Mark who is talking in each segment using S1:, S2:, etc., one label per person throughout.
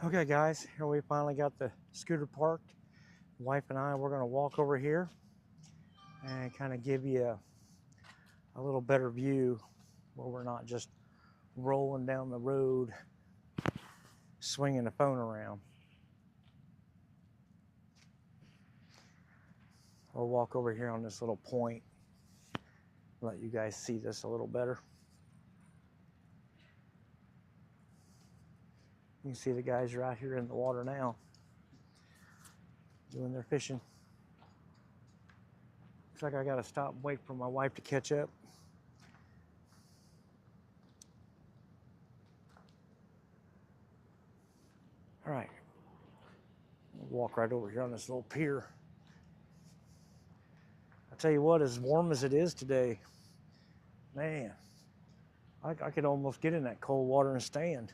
S1: Okay guys, here we finally got the scooter parked. Wife and I, we're gonna walk over here and kind of give you a little better view where we're not just rolling down the road, swinging the phone around. We'll walk over here on this little point, let you guys see this a little better. You can see the guys are out here in the water now, doing their fishing. Looks like I gotta stop and wait for my wife to catch up. All right, we'll walk right over here on this little pier. I tell you what, as warm as it is today, man, I could almost get in that cold water and stand.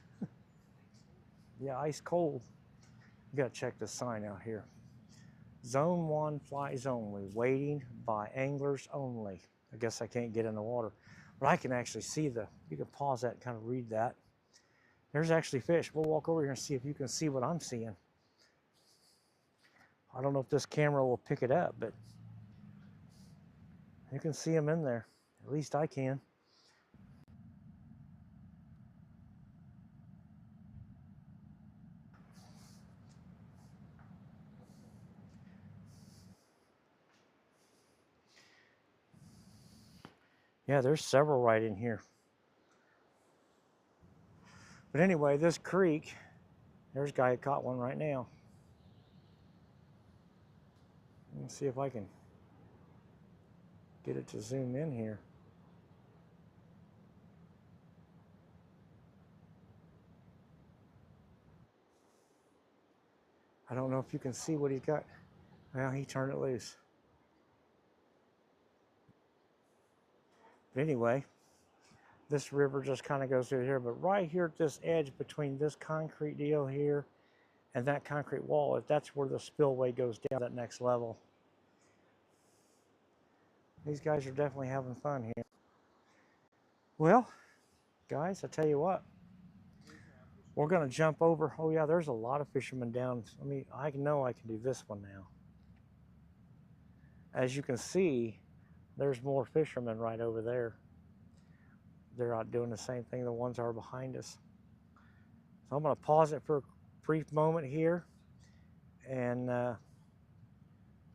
S1: Yeah, ice cold. You gotta check this sign out here. Zone 1 flies only, waiting by anglers only. I guess I can't get in the water, but I can actually see you can pause that and kind of read that. There's actually fish. We'll walk over here and see if you can see what I'm seeing. I don't know if this camera will pick it up, but you can see them in there. At least I can. Yeah, there's several right in here. But anyway, this creek, there's a guy who caught one right now. Let me see if I can get it to zoom in here. I don't know if you can see what he's got. Well, he turned it loose. But anyway, this river just kind of goes through here, but right here at this edge between this concrete deal here and that concrete wall, that's where the spillway goes down that next level. These guys are definitely having fun here. Well, guys, I tell you what, we're gonna jump over. Oh yeah, there's a lot of fishermen down. I know I can do this one now. As you can see, there's more fishermen right over there. They're out doing the same thing the ones are behind us. So I'm gonna pause it for a brief moment here and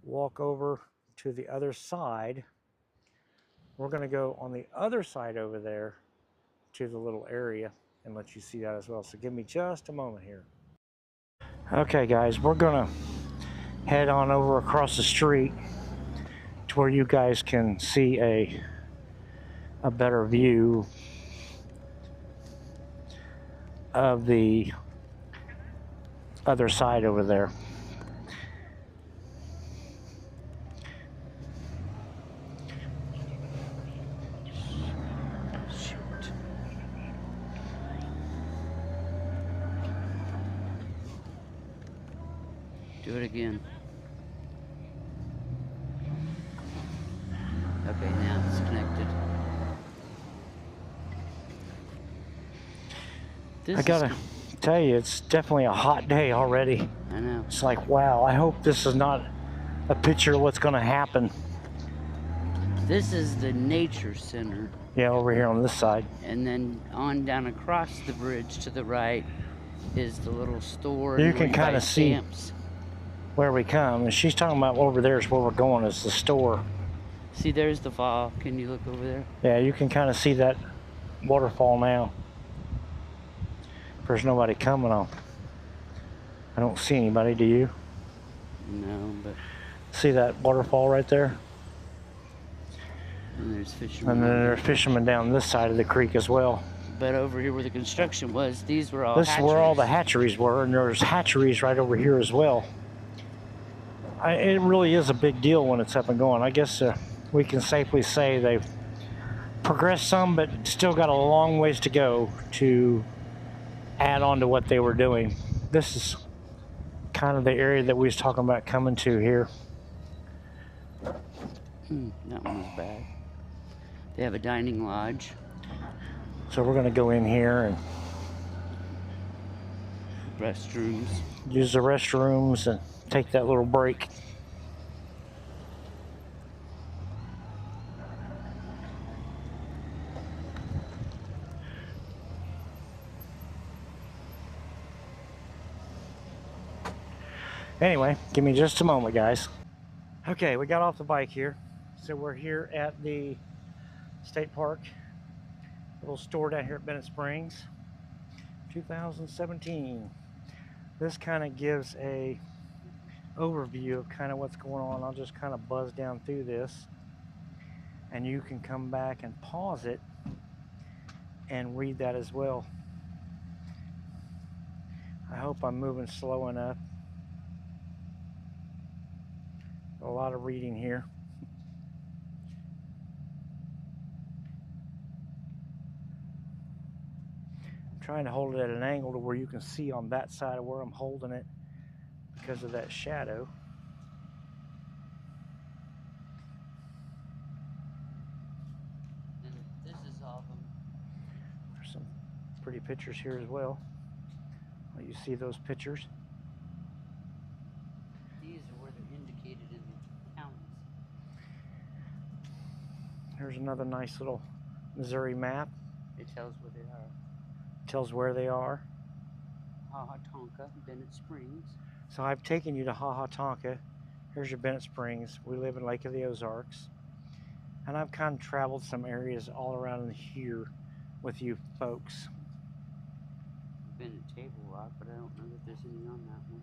S1: walk over to the other side. We're gonna go on the other side over there to the little area and let you see that as well. So give me just a moment here. Okay guys, we're gonna head on over across the street to where you guys can see a better view of the other side over there.
S2: Do it again. Okay, now it's connected.
S1: I gotta tell you, it's definitely a hot day already.
S2: I know.
S1: It's like, wow, I hope this is not a picture of what's gonna happen.
S2: This is the nature center.
S1: Yeah, over here on this side.
S2: And then on down across the bridge to the right is the little store.
S1: You can kind of see where we come. And she's talking about over there is where we're going, is the store.
S2: See, there's the fall. Can you look over there?
S1: Yeah, you can kind of see that waterfall now. There's nobody coming on. I don't see anybody, do you?
S2: No, but...
S1: See that waterfall right there?
S2: And there's fishermen.
S1: And then there's fishermen down this side of the creek as well.
S2: But over here where the construction was, these were all
S1: This is where all the hatcheries were, and there's hatcheries right over here as well. It really is a big deal when it's up and going. I guess we can safely say they've progressed some, but still got a long ways to go to add on to what they were doing. This is kind of the area that we was talking about coming to here.
S2: That one was bad. They have a dining lodge.
S1: So we're gonna go in here and
S2: restrooms.
S1: Use the restrooms and take that little break. Anyway, give me just a moment, guys. Okay, we got off the bike here. So we're here at the state park, little store down here at Bennett Springs, 2017. This kind of gives a overview of kind of what's going on. I'll just kind of buzz down through this, and you can come back and pause it and read that as well. I hope I'm moving slow enough. A lot of reading here. I'm trying to hold it at an angle to where you can see on that side of where I'm holding it because of that shadow.
S2: And this is all of them.
S1: There's some pretty pictures here as well. You see those pictures?
S2: These are where they're indicated in the counties.
S1: Here's another nice little Missouri map.
S2: It tells where they are.
S1: Tells where they are.
S2: Hahatonka, Bennett Springs.
S1: So I've taken you to Hahatonka. Here's your Bennett Springs. We live in Lake of the Ozarks. And I've kind of traveled some areas all around here with you folks.
S2: Been at Table Rock, but I don't know that there's any on that one.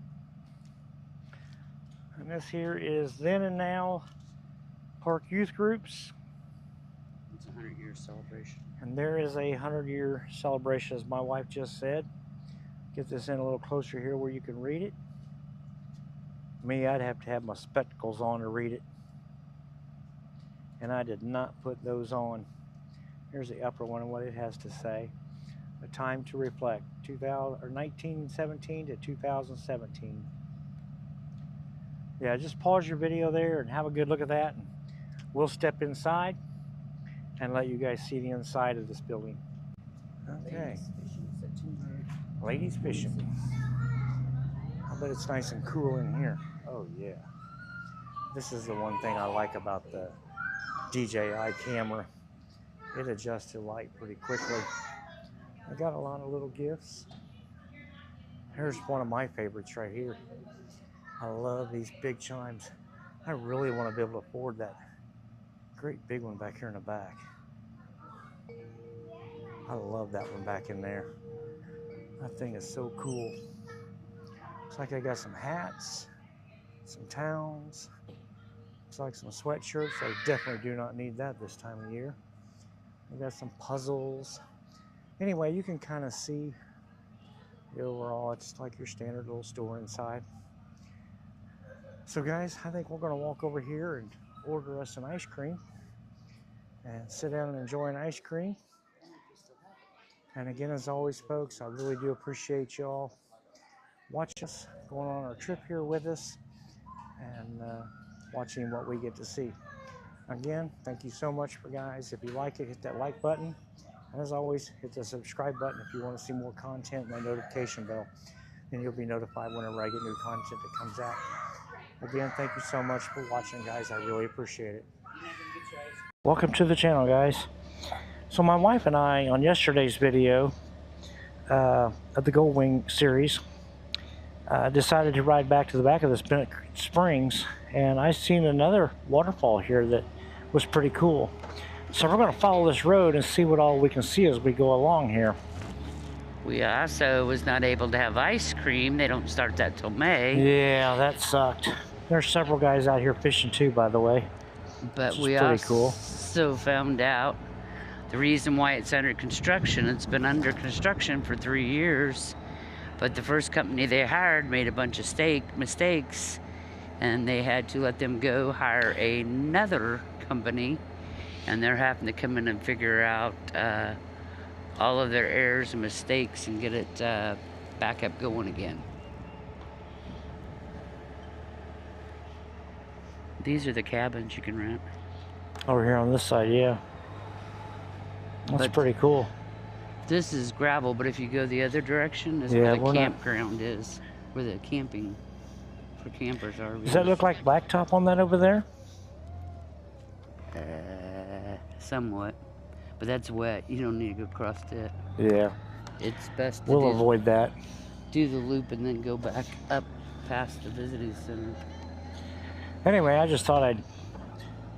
S1: And this here is Then and Now Park Youth Groups.
S2: It's a 100-year celebration.
S1: And there is a 100-year celebration, as my wife just said. Get this in a little closer here where you can read it. Me, I'd have to have my spectacles on to read it. And I did not put those on. Here's the upper one and what it has to say. A time to reflect, 1917 to 2017. Yeah, just pause your video there and have a good look at that. And we'll step inside and let you guys see the inside of this building. Okay. Ladies fishing. I bet it's nice and cool in here. Oh yeah. This is the one thing I like about the DJI camera. It adjusts the light pretty quickly. I got a lot of little gifts. Here's one of my favorites right here. I love these big chimes. I really want to be able to afford that great big one back here in the back. I love that one back in there. That thing is so cool. Looks like I got some hats, some towels. Looks like some sweatshirts. I definitely do not need that this time of year. I got some puzzles. Anyway, you can kind of see the overall. It's like your standard little store inside. So guys, I think we're going to walk over here and order us an ice cream and sit down and enjoy an ice cream. And again, as always, folks, I really do appreciate y'all watching us, going on our trip here with us, and watching what we get to see. Again, thank you so much for guys. If you like it, hit that like button. And as always, hit the subscribe button if you want to see more content and that notification bell. Then you'll be notified whenever I get new content that comes out. Again, thank you so much for watching, guys. I really appreciate it. Welcome to the channel, guys. So my wife and I, on yesterday's video of the Goldwing series, decided to ride back to the back of this Bennett Springs, and I seen another waterfall here that was pretty cool. So we're going to follow this road and see what all we can see as we go along here.
S2: We also was not able to have ice cream. They don't start that till May.
S1: Yeah, that sucked. There's several guys out here fishing too, by the way.
S2: But we also found out the reason why it's under construction. It's been under construction for 3 years. But the first company they hired made a bunch of mistakes. And they had to let them go hire another company. And they're having to come in and figure out all of their errors and mistakes and get it back up going again. These are the cabins you can rent.
S1: Over here on this side, yeah. That's pretty cool.
S2: This is gravel, but if you go the other direction, is where the campground is, where the camping for campers are.
S1: Does that look like blacktop on that over there?
S2: Somewhat, but that's wet. You don't need to go across it.
S1: Yeah.
S2: It's best to
S1: we'll avoid that.
S2: Do the loop and then go back up past the visiting center.
S1: Anyway, I just thought I'd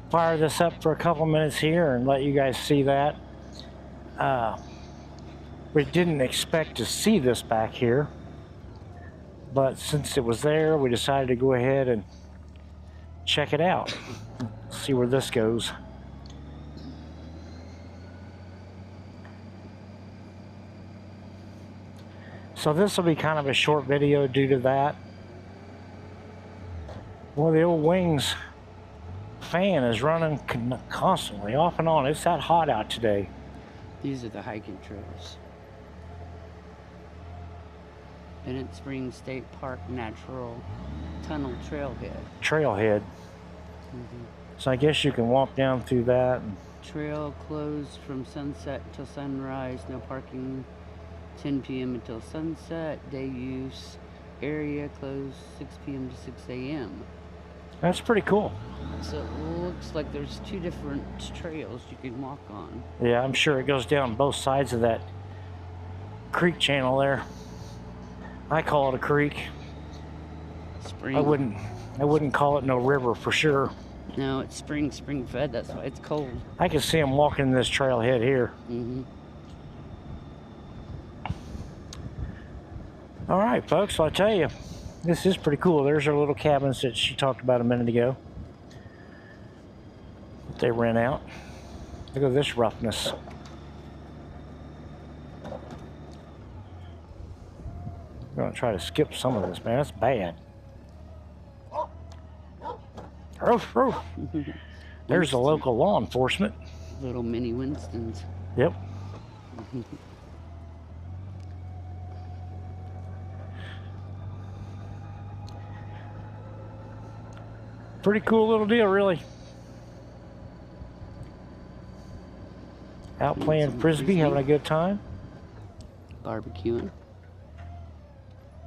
S1: fire this up for a couple minutes here and let you guys see that. We didn't expect to see this back here, but since it was there, we decided to go ahead and check it out. See where this goes. So this will be kind of a short video due to that. Well, the old wings fan is running constantly off and on. It's that hot out today.
S2: These are the hiking trails. Bennett Springs State Park Natural Tunnel Trailhead.
S1: Trailhead. So I guess you can walk down through that.
S2: Trail closed from sunset until sunrise. No parking. 10 p.m. until sunset. Day use area closed 6 p.m. to 6 a.m.
S1: That's pretty cool.
S2: So it looks like there's two different trails you can walk on.
S1: Yeah, I'm sure it goes down both sides of that creek channel there. I call it a creek.
S2: Spring.
S1: I wouldn't call it no river for sure.
S2: No, it's spring fed. That's why it's cold.
S1: I can see them walking this trailhead here. All right, folks, I'll tell you, this is pretty cool. There's our little cabins that she talked about a minute ago that they rent out. Look at this roughness. I'm gonna try to skip some of this, man. That's bad. Roof, roof. There's the local law enforcement.
S2: Little mini Winstons.
S1: Yep. Pretty cool little deal, really. Out playing frisbee, having a good time.
S2: Barbecuing.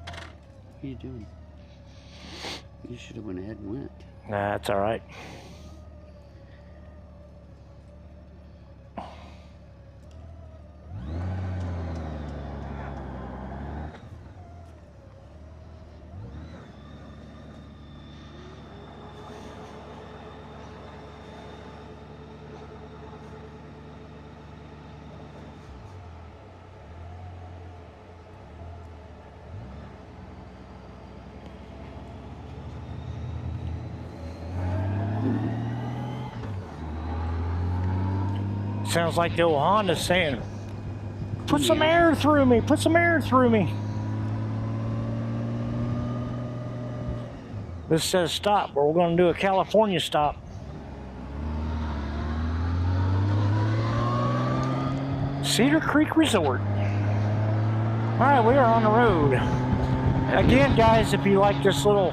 S2: What are you doing? You should have went ahead and went.
S1: Nah, that's all right. Sounds like the old Honda saying, put some air through me, put some air through me. This says stop, but we're going to do a California stop. Cedar Creek Resort. All right, we are on the road. Again, guys, if you like this little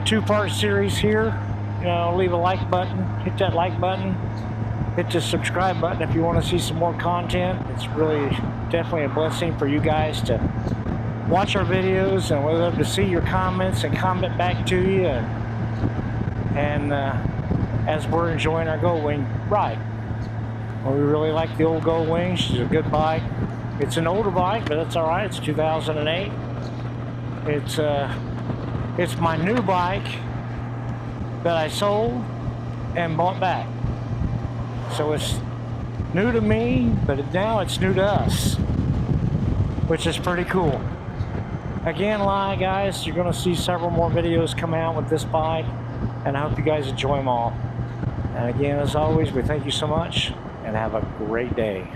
S1: two-part series here, you know, leave a like button, hit that like button. Hit the subscribe button if you want to see some more content. It's really definitely a blessing for you guys to watch our videos, and we'd love to see your comments and comment back to you. And as we're enjoying our Goldwing ride, well, we really like the old Goldwing. She's a good bike. It's an older bike, but that's all right. It's 2008. It's my new bike that I sold and bought back. So it's new to me, but now it's new to us, which is pretty cool. Again, guys, you're going to see several more videos come out with this bike, and I hope you guys enjoy them all. And again, as always, we thank you so much, and have a great day.